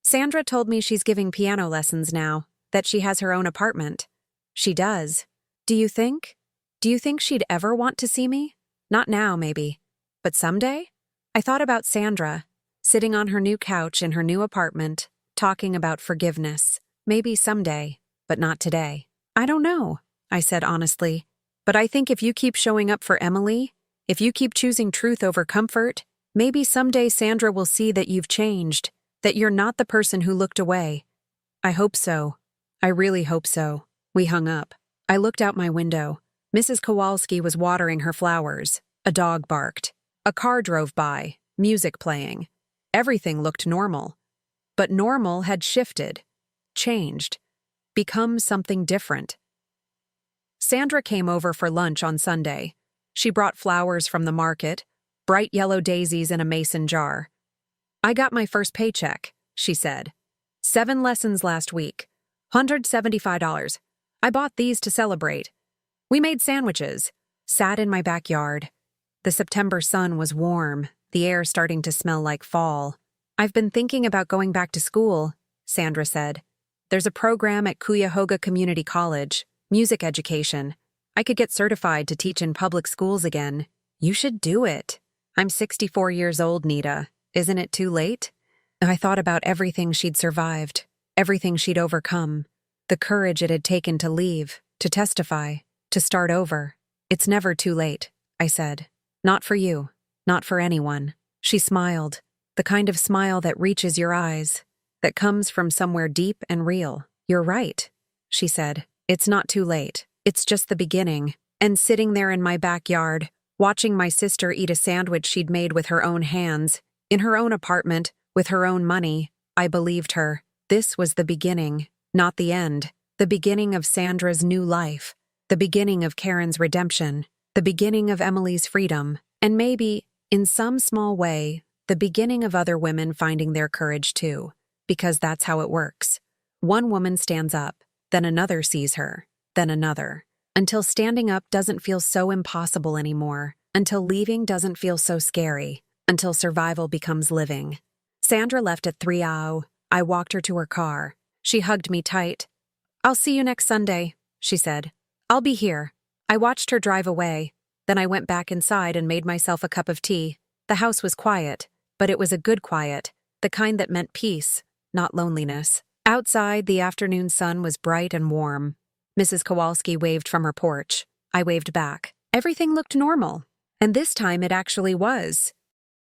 Sandra told me she's giving piano lessons now, that she has her own apartment. She does. Do you think? Do you think she'd ever want to see me? Not now, maybe. But someday? I thought about Sandra, sitting on her new couch in her new apartment, talking about forgiveness. Maybe someday, but not today. I don't know, I said honestly. But I think if you keep showing up for Emily, if you keep choosing truth over comfort, maybe someday Sandra will see that you've changed, that you're not the person who looked away. I hope so. I really hope so. We hung up. I looked out my window. Mrs. Kowalski was watering her flowers. A dog barked. A car drove by, music playing. Everything looked normal. But normal had shifted, changed, become something different. Sandra came over for lunch on Sunday. She brought flowers from the market, bright yellow daisies in a mason jar. I got my first paycheck, she said. 7 lessons last week. $175. I bought these to celebrate. We made sandwiches, sat in my backyard. The September sun was warm, the air starting to smell like fall. I've been thinking about going back to school, Sandra said. There's a program at Cuyahoga Community College, music education. I could get certified to teach in public schools again. You should do it. I'm 64 years old, Nita. Isn't it too late? I thought about everything she'd survived, everything she'd overcome, the courage it had taken to leave, to testify, to start over. It's never too late, I said. Not for you, not for anyone. She smiled, the kind of smile that reaches your eyes, that comes from somewhere deep and real. You're right, she said. It's not too late. It's just the beginning. And sitting there in my backyard, watching my sister eat a sandwich she'd made with her own hands, in her own apartment, with her own money, I believed her. This was the beginning, not the end. The beginning of Sandra's new life. The beginning of Karen's redemption. The beginning of Emily's freedom. And maybe, in some small way, the beginning of other women finding their courage too. Because that's how it works. One woman stands up, then another sees her, then another. Until standing up doesn't feel so impossible anymore. Until leaving doesn't feel so scary. Until survival becomes living. Sandra left at 3:00. I walked her to her car. She hugged me tight. I'll see you next Sunday, she said. I'll be here. I watched her drive away. Then I went back inside and made myself a cup of tea. The house was quiet, but it was a good quiet, the kind that meant peace, not loneliness. Outside, the afternoon sun was bright and warm. Mrs. Kowalski waved from her porch. I waved back. Everything looked normal. And this time it actually was.